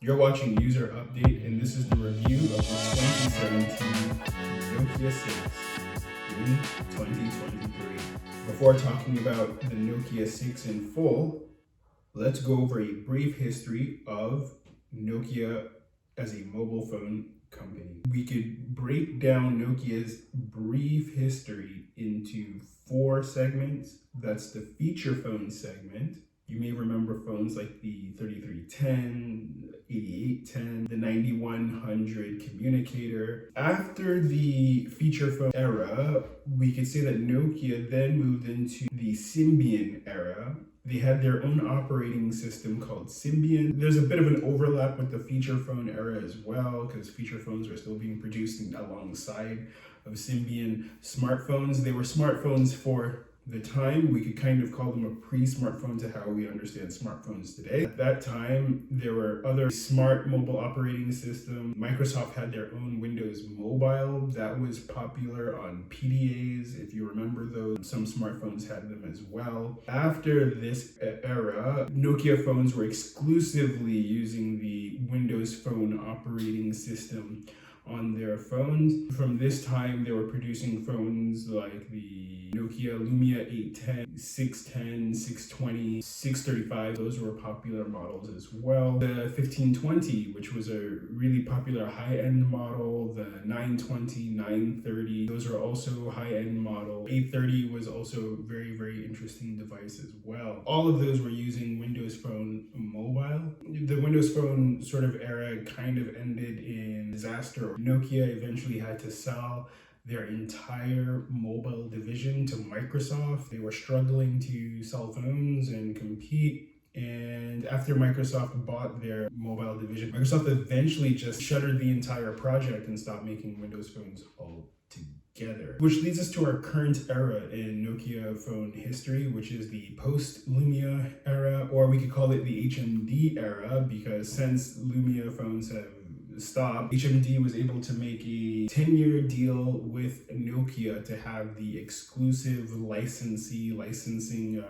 You're watching User Update, and this is the review of the 2017 Nokia 6 in 2023. Before talking about the Nokia 6 in full, let's go over a brief history of Nokia as a mobile phone company. We could break down Nokia's brief history into 4 segments. That's the feature phone segment. You may remember phones like the 3310, 8810, the 9100 communicator. After the feature phone era, we could say that Nokia then moved into the Symbian era. They had their own operating system called Symbian. There's a bit of an overlap with the feature phone era as well, because feature phones are still being produced alongside of Symbian smartphones. They were smartphones for the time. We could kind of call them a pre-smartphone to how we understand smartphones today. At that time, there were other smart mobile operating systems. Microsoft had their own Windows Mobile that was popular on PDAs, if you remember those. Some smartphones had them as well. After this era, Nokia phones were exclusively using the Windows Phone operating system on their phones. From this time, they were producing phones like the Nokia Lumia 810, 610, 620, 635. Those were popular models as well. The 1520, which was a really popular high-end model. The 920, 930, those are also high-end model. 830 was also a very, very interesting device as well. All of those were using Windows Phone Mobile. The Windows Phone sort of era kind of ended in disaster. Nokia eventually had to sell their entire mobile division to Microsoft. They were struggling to sell phones and compete. And after Microsoft bought their mobile division, Microsoft eventually just shuttered the entire project and stopped making Windows phones altogether. Which leads us to our current era in Nokia phone history, which is the post-Lumia era, or we could call it the HMD era, because since Lumia phones have stopped, HMD was able to make a 10-year deal with Nokia to have the exclusive licensing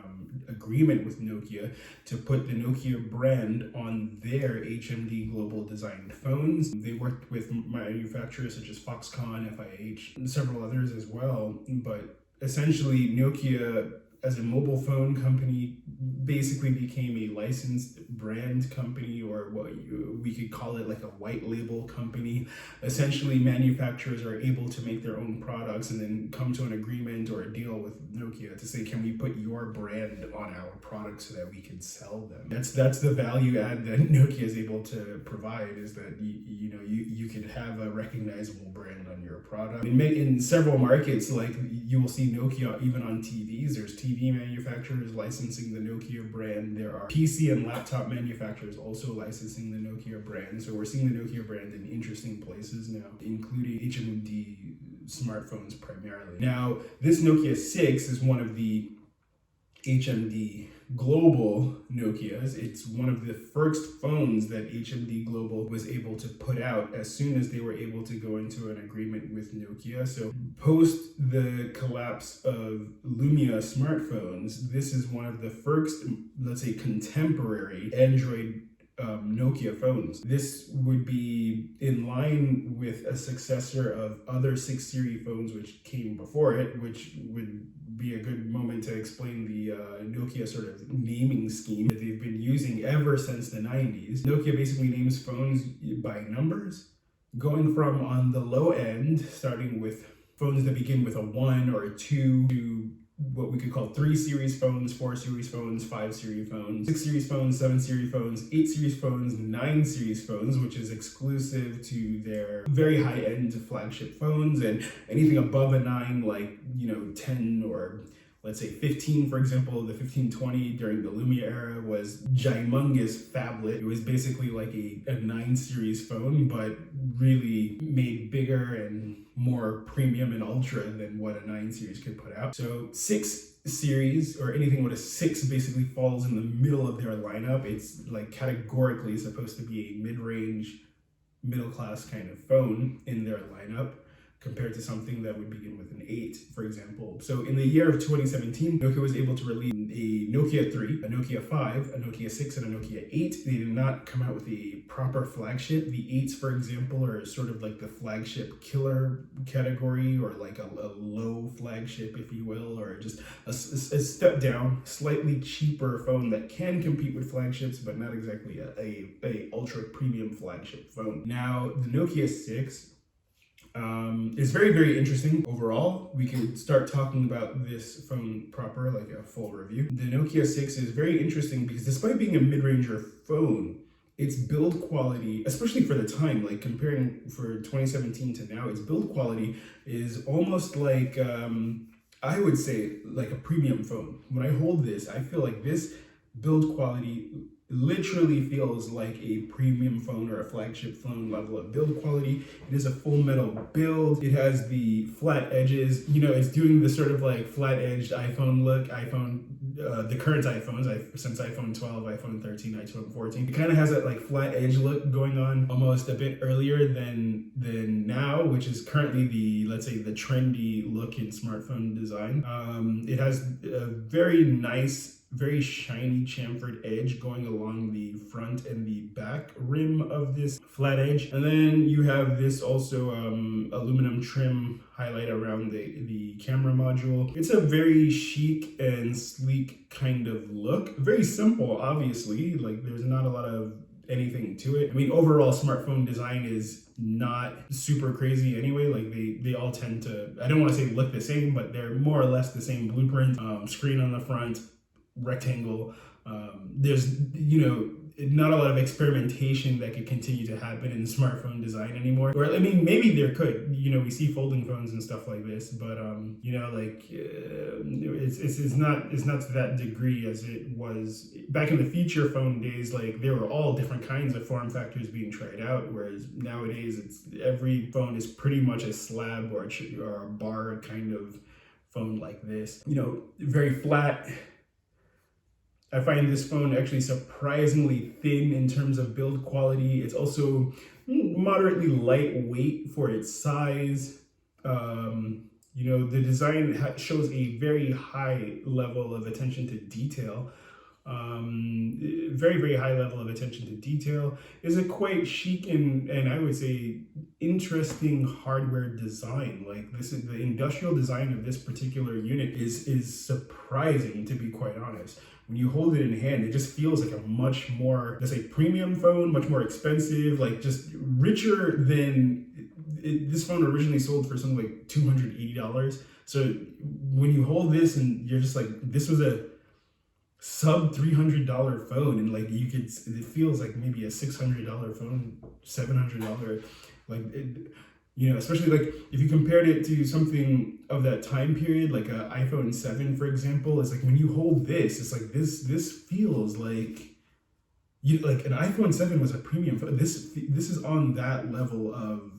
agreement with Nokia to put the Nokia brand on their HMD global designed phones. They worked with manufacturers such as Foxconn, FIH, and several others as well, but essentially Nokia as a mobile phone company basically became a licensed brand company, or what we could call it like a white label company. Essentially, manufacturers are able to make their own products and then come to an agreement or a deal with Nokia to say, can we put your brand on our products so that we can sell them? That's the value add that Nokia is able to provide, is that you could have a recognizable brand on your product. In several markets, like you will see Nokia even on TVs. There's TV manufacturers licensing the Nokia brand. There are PC and laptop manufacturers also licensing the Nokia brand. So we're seeing the Nokia brand in interesting places now, including HMD smartphones primarily. Now, this Nokia 6 is one of the HMD Global Nokias. It's one of the first phones that HMD Global was able to put out as soon as they were able to go into an agreement with Nokia. So post the collapse of Lumia smartphones, this is one of the first, let's say, contemporary Android Nokia phones. This would be in line with a successor of other 6 series phones which came before it, which would be a good moment to explain the Nokia sort of naming scheme that they've been using ever since the 90s. Nokia basically names phones by numbers, going from on the low end, starting with phones that begin with a 1 or a 2 to what we could call 3 series phones, 4 series phones, 5 series phones, 6 series phones, 7 series phones, 8 series phones, 9 series phones, which is exclusive to their very high-end flagship phones, and anything above a 9, like 10 or let's say 15, for example. The 1520 during the Lumia era was gymongous phablet. It was basically like a 9 series phone, but really made bigger and more premium and ultra than what a 9 series could put out. So 6 series, or anything with a 6, basically falls in the middle of their lineup. It's like categorically supposed to be a mid-range, middle-class kind of phone in their lineup, compared to something that would begin with an 8, for example. So in the year of 2017, Nokia was able to release a Nokia 3, a Nokia 5, a Nokia 6, and a Nokia 8. They did not come out with a proper flagship. The 8s, for example, are sort of like the flagship killer category, or like a low flagship, if you will, or just a step down, slightly cheaper phone that can compete with flagships, but not exactly a ultra premium flagship phone. Now, the Nokia 6 is very, very interesting overall. We can start talking about this phone proper, like a full review. The Nokia 6 is very interesting because despite being a mid-ranger phone, its build quality, especially for the time, like comparing for 2017 to now, its build quality is almost like, I would say, like a premium phone. When I hold this, I feel like this build quality literally feels like a premium phone or a flagship phone level of build quality. It is a full metal build. It has the flat edges. You know, it's doing the sort of like flat edged iPhone look. The current iPhones, since iPhone 12, iPhone 13, iPhone 14, it kind of has that like flat edge look going on almost a bit earlier than now, which is currently the, let's say, the trendy look in smartphone design. It has a very nice, very shiny chamfered edge going along the front and the back rim of this flat edge. And then you have this also aluminum trim highlight around the camera module. It's a very chic and sleek kind of look. Very simple, obviously. Like, there's not a lot of anything to it. I mean, overall smartphone design is not super crazy anyway. Like they all tend to, I don't want to say look the same, but they're more or less the same blueprint. Screen on the front, rectangle. There's, you know, not a lot of experimentation that could continue to happen in smartphone design anymore. Or I mean, maybe there could. You know, we see folding phones and stuff like this, but you know, like it's not to that degree as it was back in the feature phone days. Like, there were all different kinds of form factors being tried out, whereas nowadays every phone is pretty much a slab or a bar kind of phone like this. You know, very flat. I find this phone actually surprisingly thin in terms of build quality. It's also moderately lightweight for its size. You know, the design shows a very high level of attention to detail. Very, very high level of attention to detail. Is a quite chic and I would say interesting hardware design. Like, this is the industrial design of this particular unit is surprising, to be quite honest. When you hold it in hand, it just feels like a much more, let's say, premium phone, much more expensive, like just richer than this phone originally sold for something like $280. So when you hold this and you're just like, this was a sub $300 phone, and like it feels like maybe a $600 phone, $700, like you know, especially like if you compared it to something of that time period, like an iPhone 7, for example. It's like when you hold this, it's like this feels like like an iPhone 7 was a premium phone. This is on that level of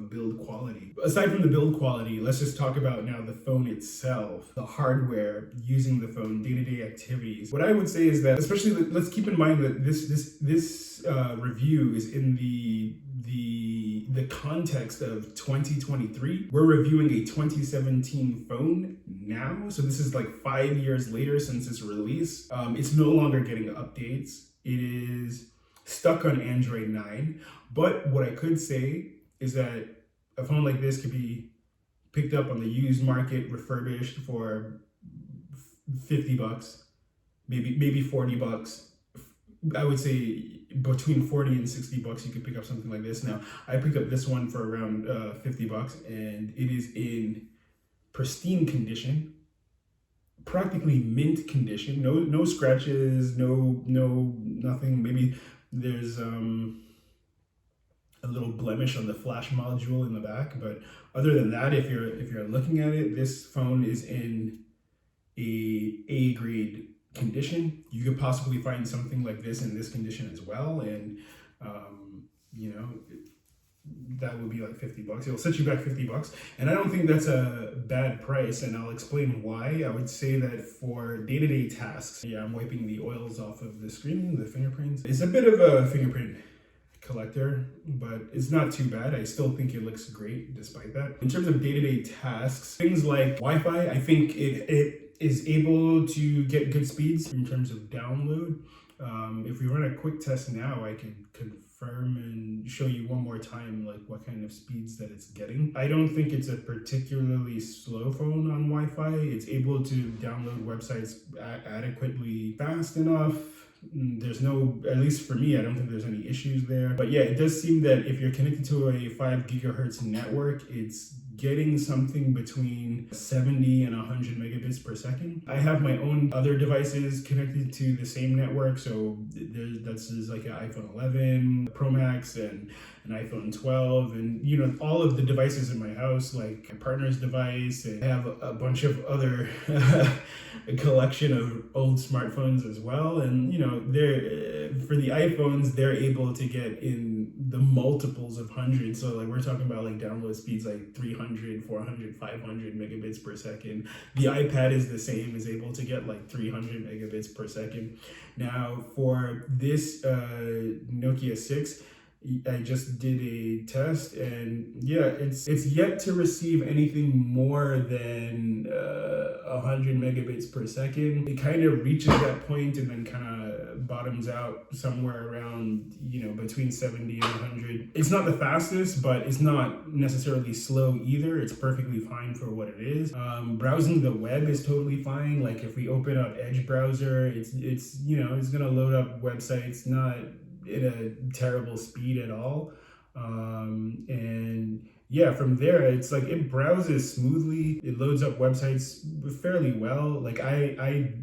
build quality. Aside from the build quality, let's just talk about now the phone itself, the hardware, using the phone, day-to-day activities. What I would say is that, especially, let's keep in mind that this review is in the context of 2023. We're reviewing a 2017 phone now, so this is like 5 years later since its release. It's no longer getting updates. It is stuck on Android 9. But what I could say is that a phone like this could be picked up on the used market, refurbished for $50, maybe $40. I would say between 40 and $60 you could pick up something like this. Now, I picked up this one for around $50, and it is in pristine condition, practically mint condition. No scratches, no nothing. Maybe there's a little blemish on the flash module in the back, but other than that, if you're looking at it, this phone is in a grade condition. You could possibly find something like this in this condition as well, and you know, that would be like $50. It'll set you back $50, and I don't think that's a bad price, and I'll explain why. I would say that for day-to-day tasks, yeah, I'm wiping the oils off of the screen, the fingerprints. It's a bit of a fingerprint collector, but it's not too bad. I still think it looks great despite that. In terms of day-to-day tasks, things like Wi-Fi, I think it is able to get good speeds in terms of download. If we run a quick test now, I can confirm and show you one more time like what kind of speeds that it's getting. I don't think it's a particularly slow phone on Wi-Fi. It's able to download websites adequately fast enough. There's no, at least for me, I don't think there's any issues there. But yeah, it does seem that if you're connected to a 5 gigahertz network, it's getting something between 70 and 100 megabits per second. I have my own other devices connected to the same network, so that's like an iPhone 11 Pro Max and an iPhone 12, and you know, all of the devices in my house, like my partner's device, and I have a bunch of other a collection of old smartphones as well. And you know, they're for the iPhones, they're able to get in the multiples of hundreds. So like we're talking about like download speeds like 300, 400, 500 megabits per second. The iPad is the same, is able to get like 300 megabits per second. Now for this Nokia 6, I just did a test, and yeah, it's yet to receive anything more than 100 megabits per second. It kind of reaches that point and then kind of bottoms out somewhere around, you know, between 70 and 100. It's not the fastest, but it's not necessarily slow either. It's perfectly fine for what it is. Browsing the web is totally fine. Like if we open up Edge browser, it's you know, it's gonna load up websites, not at a terrible speed at all. And yeah, from there, it's like it browses smoothly. It loads up websites fairly well. Like I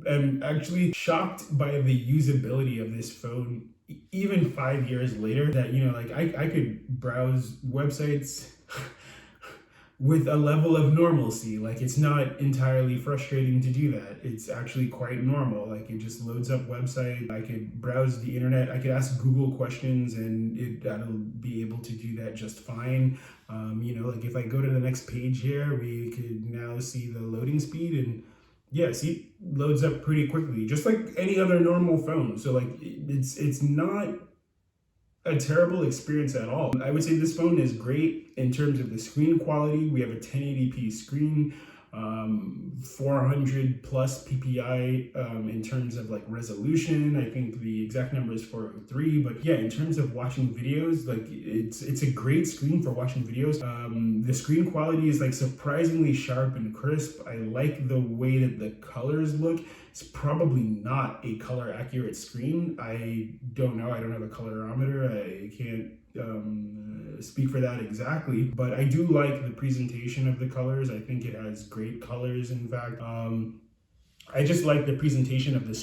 am actually shocked by the usability of this phone, even 5 years later, that, you know, like I could browse websites with a level of normalcy. Like it's not entirely frustrating to do that. It's actually quite normal. Like it just loads up website. I could browse the internet. I could ask Google questions and that'll be able to do that just fine. You know, like if I go to the next page here, we could now see the loading speed, and yeah, see, loads up pretty quickly, just like any other normal phone. So like it's not a terrible experience at all. I would say this phone is great in terms of the screen quality. We have a 1080p screen, 400 plus PPI in terms of like resolution. I think the exact number is 403, but yeah, in terms of watching videos, like it's a great screen for watching videos. The screen quality is like surprisingly sharp and crisp. I like the way that the colors look. It's probably not a color accurate screen. I don't know. I don't have a colorimeter. I can't speak for that exactly, but I do like the presentation of the colors. I think it has great colors. In fact, I just like the presentation of the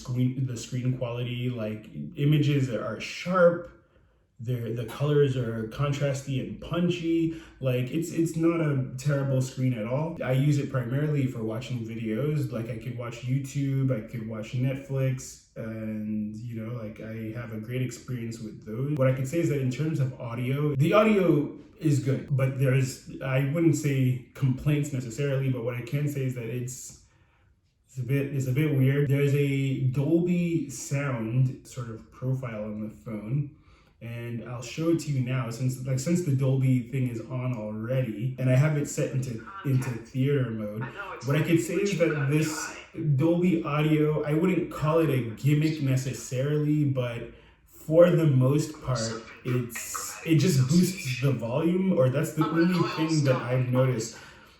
screen quality. Like images are sharp. The colors are contrasty and punchy. Like it's not a terrible screen at all. I use it primarily for watching videos. Like I could watch YouTube, I could watch Netflix, and you know, like I have a great experience with those. What I can say is that in terms of audio, the audio is good, but I wouldn't say complaints necessarily, but what I can say is that it's a bit weird. There's a Dolby sound sort of profile on the phone, and I'll show it to you now since the Dolby thing is on already, and I have it set into theater mode. What I could say is that this Dolby audio, I wouldn't call it a gimmick necessarily, but for the most part, it just boosts the volume, or that's the only thing that I've noticed.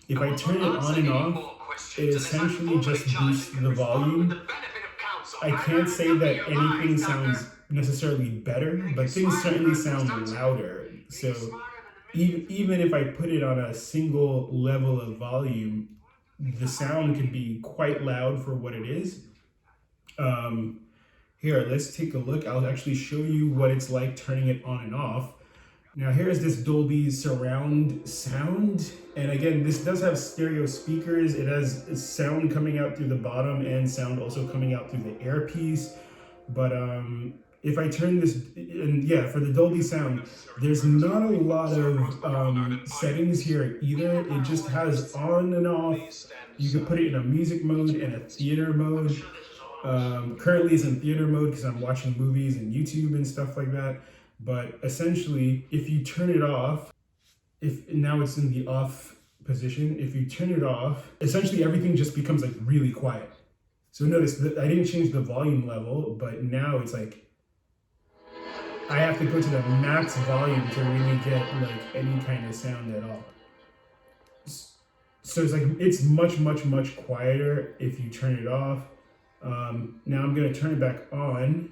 If I turn it on and off, it essentially just boosts the volume. I can't say that anything sounds necessarily better, but things certainly sound louder. So even if I put it on a single level of volume, the sound can be quite loud for what it is. Here, let's take a look. I'll actually show you what it's like turning it on and off. Now here's this Dolby surround sound, and again, this does have stereo speakers. It has sound coming out through the bottom and sound also coming out through the earpiece. But if I turn this, and yeah, for the Dolby sound, there's not a lot of settings here either. It just has on and off. You can put it in a music mode and a theater mode. Currently it's in theater mode because I'm watching movies and YouTube and stuff like that. But essentially, if you turn it off, if now it's in the off position, if you turn it off, essentially everything just becomes like really quiet. So notice that I didn't change the volume level, but now it's like I have to go to the max volume to really get like any kind of sound at all. So it's like it's much quieter if you turn it off. Now I'm gonna turn it back on.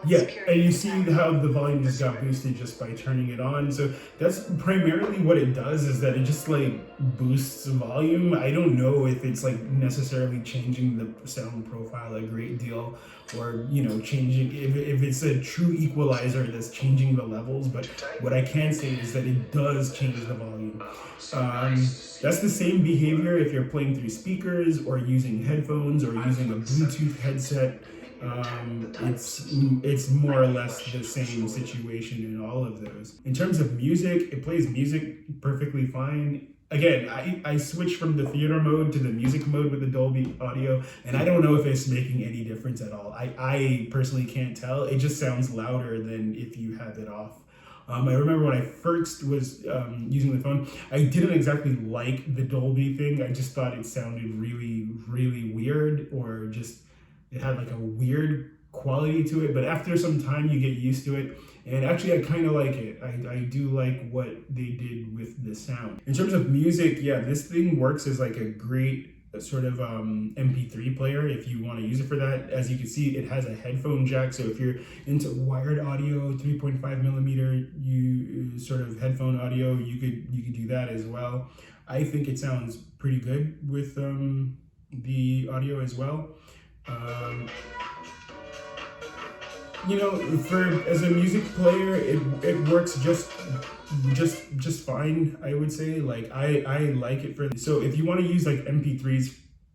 Yeah, and you see how the volume just got boosted just by turning it on. So that's primarily what it does, is that it just like boosts volume. I don't know if it's like necessarily changing the sound profile a great deal, or changing if it's a true equalizer that's changing the levels. But what I can say is that it does change the volume. That's the same behavior if you're playing through speakers or using headphones or using a Bluetooth headset. It's more or less the same situation in all of those. In terms of music, it plays music perfectly fine. Again, I switched from the theater mode to the music mode with the Dolby audio, and I don't know if it's making any difference at all. I personally can't tell. It just sounds louder than if you have it off. I remember when I first was using the phone, I didn't exactly like the Dolby thing. I just thought it sounded really weird, or just it had like a weird quality to it. But after some time you get used to it, and actually I kind of like it. I do like what they did with the sound. In terms of music, yeah, this thing works as like a great sort of MP3 player if you want to use it for that. As you can see, it has a headphone jack, so if you're into wired audio, 3.5 millimeter you sort of headphone audio, you could do that as well. I think it sounds pretty good with the audio as well. As a music player, it works just fine, I would say. Like I like it for, so if you want to use like MP3s,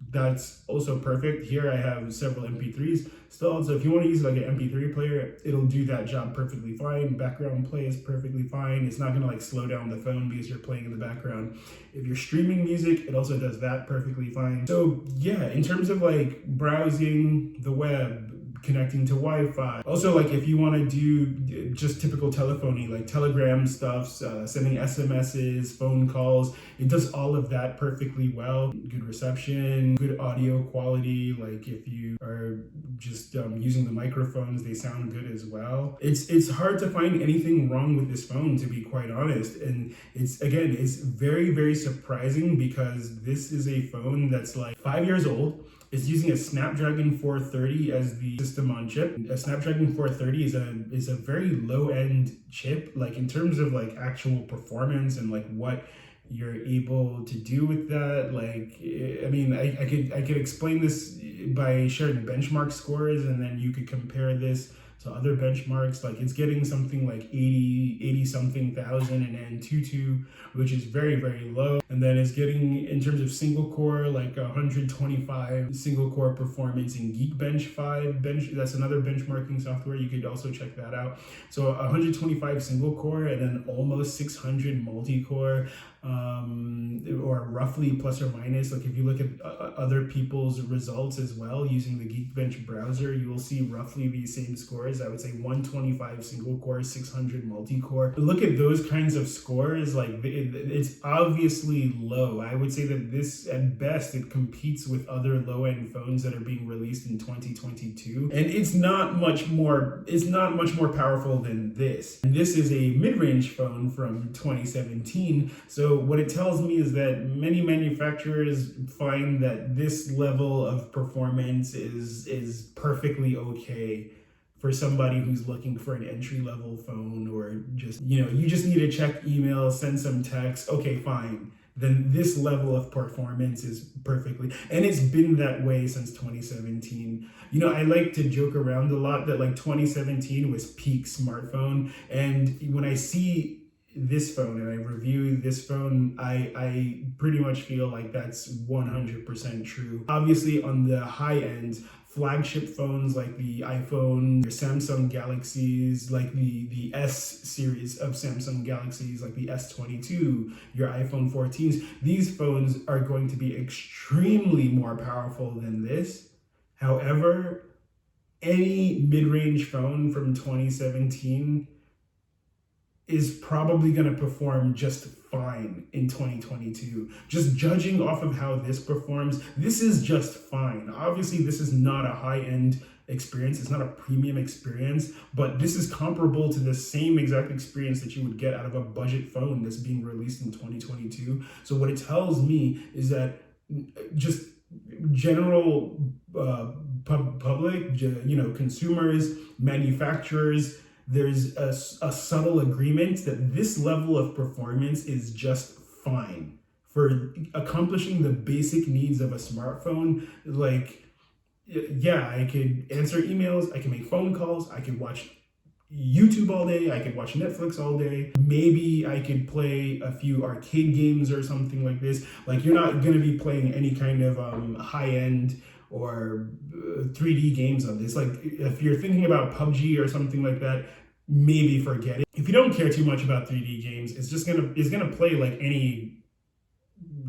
that's also perfect. Here I have several MP3s still, so if you want to use like an MP3 player, it'll do that job perfectly fine. Background play is perfectly fine. It's not gonna like slow down the phone because you're playing in the background. If you're streaming music, it also does that perfectly fine. So yeah, in terms of like browsing the web, connecting to Wi-Fi. Also, like if you want to do just typical telephony, like telegram stuff, sending SMSs, phone calls, it does all of that perfectly well. Good reception, good audio quality. Like if you are just using the microphones, they sound good as well. It's hard to find anything wrong with this phone, to be quite honest. And it's very surprising, because this is a phone that's like 5 years old. It's using a Snapdragon 430 as the system on chip. A Snapdragon 430 is a very low-end chip, like in terms of like actual performance and like what you're able to do with that. Like, I mean, I could explain this by sharing benchmark scores, and then you could compare this to other benchmarks. Like it's getting something like 80 something thousand in Antutu, which is very low. And then it's getting, in terms of single core, like 125 single core performance in Geekbench 5. That's another benchmarking software. You could also check that out. So 125 single core, and then almost 600 multi-core, or roughly plus or minus. Like if you look at other people's results as well using the Geekbench browser, you will see roughly the same scores. I would say 125 single core, 600 multi-core. Look at those kinds of scores. Like it's obviously low. I would say that this, at best, it competes with other low-end phones that are being released in 2022, and it's not much more powerful than this. And this is a mid-range phone from 2017. So what it tells me is that many manufacturers find that this level of performance is perfectly okay for somebody who's looking for an entry-level phone, or just, you just need to check email, send some text. Okay, fine. Then this level of performance is perfectly, and it's been that way since 2017. I like to joke around a lot that like 2017 was peak smartphone, and when I see this phone and I review this phone, I pretty much feel like that's 100% true. Obviously, on the high end, flagship phones like the iPhone, your Samsung Galaxies, like the S series of Samsung Galaxies, like the S22, your iPhone 14s, these phones are going to be extremely more powerful than this. However, any mid-range phone from 2017 is probably going to perform just fine in 2022. Just judging off of how this performs, this is just fine. Obviously, this is not a high-end experience. It's not a premium experience, but this is comparable to the same exact experience that you would get out of a budget phone that's being released in 2022. So what it tells me is that just general public, consumers, manufacturers, there's a subtle agreement that this level of performance is just fine for accomplishing the basic needs of a smartphone. Like, yeah, I could answer emails, I can make phone calls, I could watch YouTube all day, I could watch Netflix all day. Maybe I could play a few arcade games or something like this. Like, you're not going to be playing any kind of high-end or 3D games on this. Like, if you're thinking about PUBG or something like that, maybe forget it. If you don't care too much about 3D games, it's gonna play like any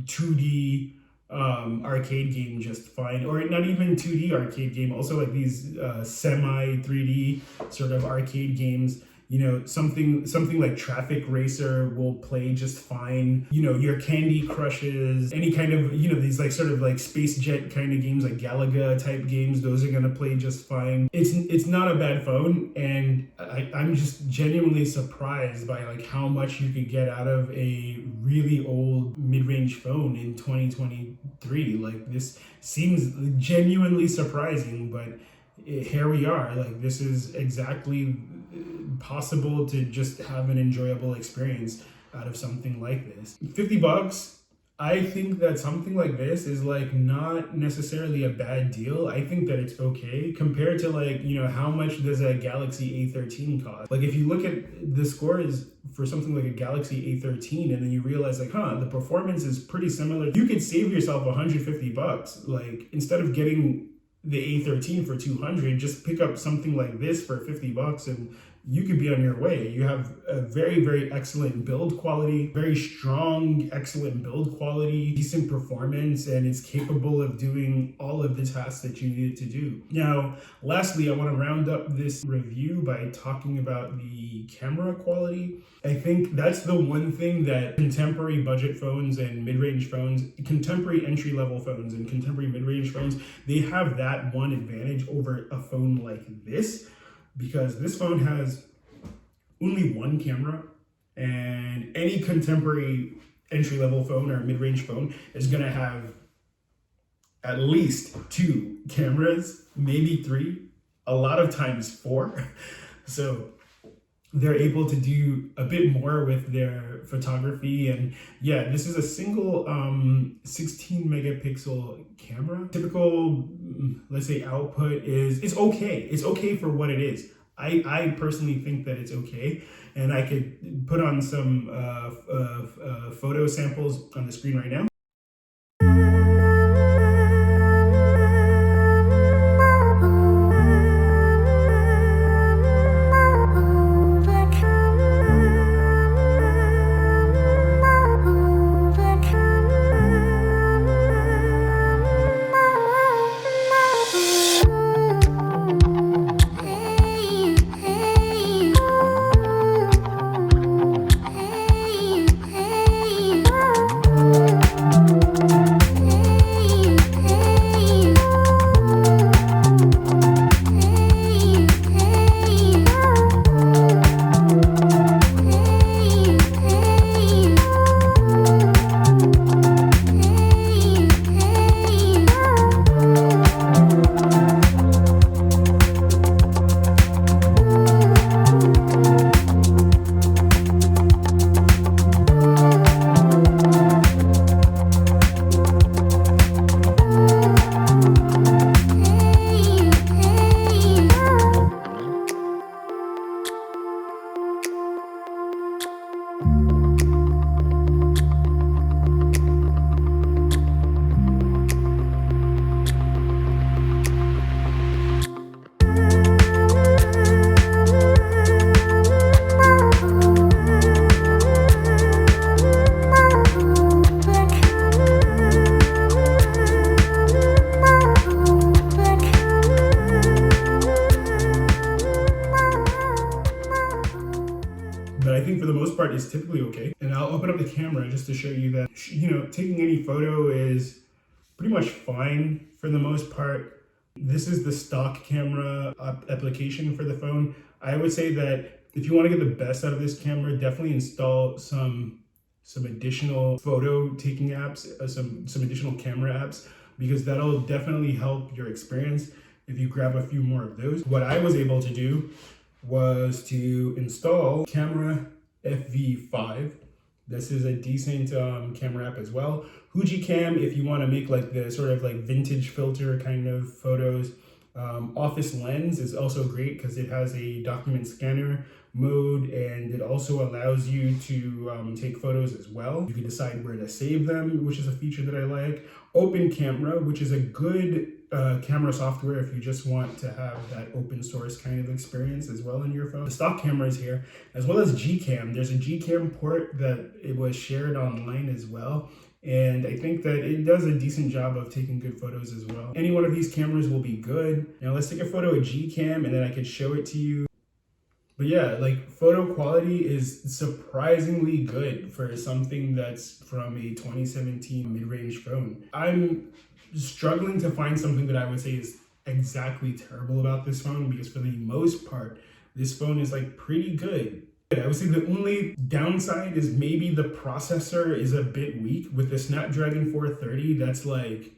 2D arcade game just fine, or not even 2D arcade game, also like these semi 3D sort of arcade games. Something like Traffic Racer will play just fine. Your Candy Crushes, any kind of, these like sort of like Space Jet kind of games, like Galaga type games, those are gonna play just fine. It's not a bad phone, and I'm just genuinely surprised by like how much you could get out of a really old mid-range phone in 2023. Like, this seems genuinely surprising, but here we are. Like, this is exactly possible to just have an enjoyable experience out of something like this. $50, I think that something like this is like not necessarily a bad deal. I think that it's okay compared to like, how much does a Galaxy A13 cost? Like, if you look at the scores for something like a Galaxy A13 and then you realize like, the performance is pretty similar, you could save yourself $150. Like, instead of getting the A13 for $200, just pick up something like this for $50 and you could be on your way. You have a very, very excellent build quality, very strong, excellent build quality, decent performance, and it's capable of doing all of the tasks that you need it to do. Now, lastly, I want to round up this review by talking about the camera quality. I think that's the one thing that contemporary budget phones and mid-range phones, contemporary entry-level phones and contemporary mid-range phones, they have that one advantage over a phone like this, because this phone has only one camera, and any contemporary entry-level phone or mid-range phone is going to have at least 2 cameras, maybe 3, a lot of times 4. So they're able to do a bit more with their photography. And yeah, this is a single 16 megapixel camera. Typical, let's say, output it's okay. It's okay for what it is. I personally think that it's okay. And I could put on some photo samples on the screen right now. most part is typically okay. And I'll open up the camera just to show you that, taking any photo is pretty much fine for the most part. This is the stock camera application for the phone. I would say that if you want to get the best out of this camera, definitely install some additional photo taking apps, some additional camera apps, because that'll definitely help your experience if you grab a few more of those. What I was able to do was to install Camera FV5. This is a decent camera app as well. Hujicam, if you want to make like the sort of like vintage filter kind of photos. Office Lens is also great because it has a document scanner mode, and it also allows you to take photos as well. You can decide where to save them, which is a feature that I like. Open Camera, which is a good camera software if you just want to have that open source kind of experience as well in your phone. The stock camera is here, as well as Gcam. There's a Gcam port that it was shared online as well. And I think that it does a decent job of taking good photos as well. Any one of these cameras will be good. Now let's take a photo of Gcam and then I could show it to you. But yeah, like photo quality is surprisingly good for something that's from a 2017 mid-range phone. I'm struggling to find something that I would say is exactly terrible about this phone, because for the most part, this phone is like pretty good. I would say the only downside is maybe the processor is a bit weak with the Snapdragon 430. That's like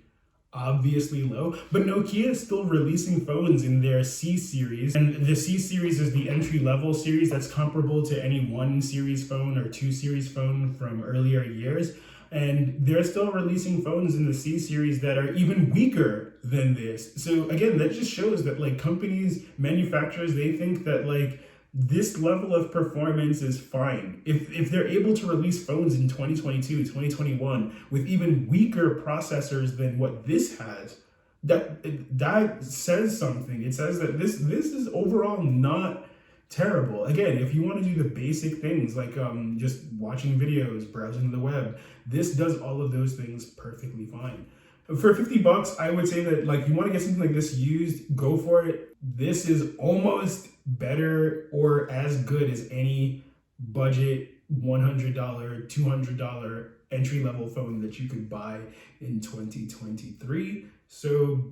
obviously low, but Nokia is still releasing phones in their C series, and the C series is the entry level series that's comparable to any 1 series phone or 2 series phone from earlier years. And they're still releasing phones in the C series that are even weaker than this. So again, that just shows that like companies, manufacturers, they think that like this level of performance is fine. If they're able to release phones in 2022, 2021 with even weaker processors than what this has, that says something. It says that this is overall not terrible. Again, if you want to do the basic things like just watching videos, browsing the web, this does all of those things perfectly fine. For $50, I would say that like you want to get something like this used, go for it. This is almost better or as good as any budget $100, $200 entry-level phone that you could buy in 2023. So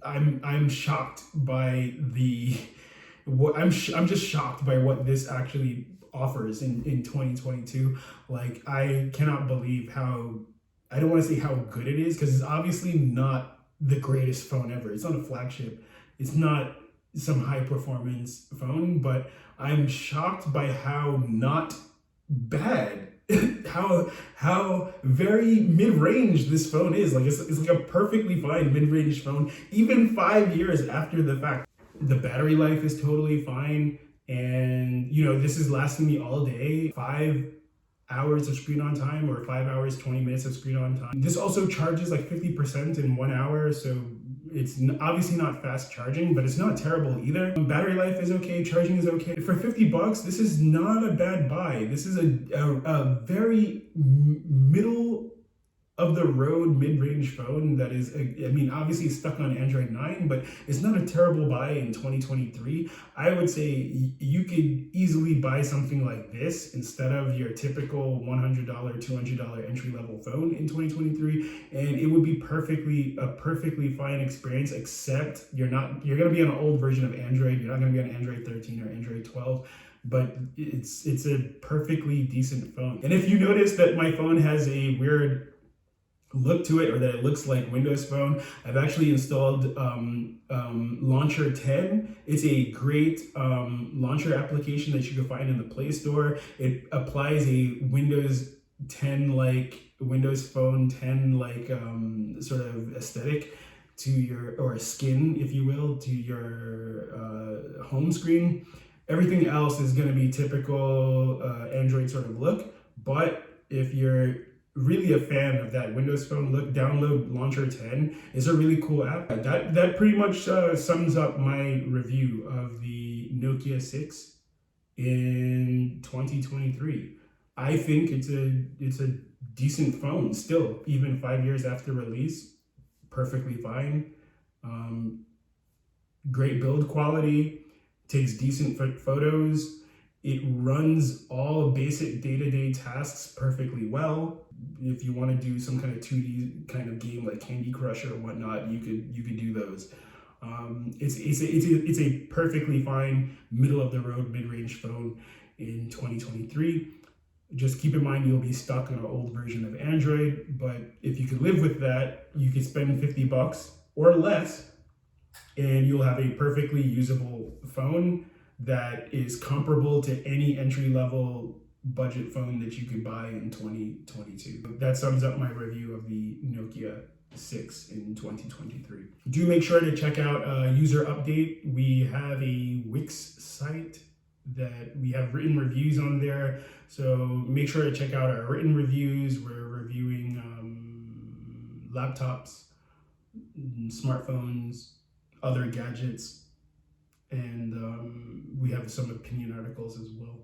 I'm shocked by I'm just shocked by what this actually offers in 2022. Like, I cannot believe I don't want to say how good it is, because it's obviously not the greatest phone ever. It's not a flagship. It's not some high performance phone, but I'm shocked by how not bad, how very mid-range this phone is. Like it's like a perfectly fine mid-range phone, even 5 years after the fact. The battery life is totally fine, and this is lasting me all day. 5 hours of screen on time, or 5 hours 20 minutes of screen on time. This also charges like 50% in 1 hour, so it's obviously not fast charging, but it's not terrible either. Battery life is okay, charging is okay. For $50, this is not a bad buy. This is a very middle of the road mid-range phone that is, obviously it's stuck on Android 9, but it's not a terrible buy in 2023. I would say you could easily buy something like this instead of your typical $100, $200 entry-level phone in 2023, and it would be a perfectly fine experience, except you're gonna be on an old version of Android. You're not gonna be on Android 13 or Android 12. But it's a perfectly decent phone. And if you notice that my phone has a weird look to it, or that it looks like Windows Phone, I've actually installed Launcher 10. It's a great launcher application that you can find in the Play Store. It applies a Windows 10 like Windows Phone 10 like sort of aesthetic to your, or skin if you will, to your home screen. Everything else is going to be typical Android sort of look, but if you're really a fan of that Windows Phone look, download Launcher 10. It's a really cool app. That pretty much sums up my review of the Nokia 6 in 2023. I think it's a decent phone still, even 5 years after release. Perfectly fine. Great build quality, takes decent photos, It runs all basic day-to-day tasks perfectly well. If you want to do some kind of 2D kind of game like Candy Crush or whatnot, you could do those. It's a perfectly fine middle of the road mid-range phone in 2023. Just keep in mind you'll be stuck on an old version of Android, but if you could live with that, you could spend $50 or less and you'll have a perfectly usable phone that is comparable to any entry-level budget phone that you could buy in 2022. That sums up my review of the Nokia 6 in 2023. Do make sure to check out User Update. We have a Wix site that we have written reviews on there, so make sure to check out our written reviews. We're reviewing laptops, smartphones, other gadgets, and we have some opinion articles as well.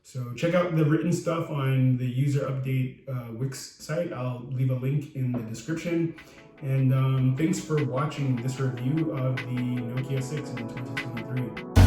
So check out the written stuff on the User Update Wix site. I'll leave a link in the description. And thanks for watching this review of the Nokia 6 in 2023.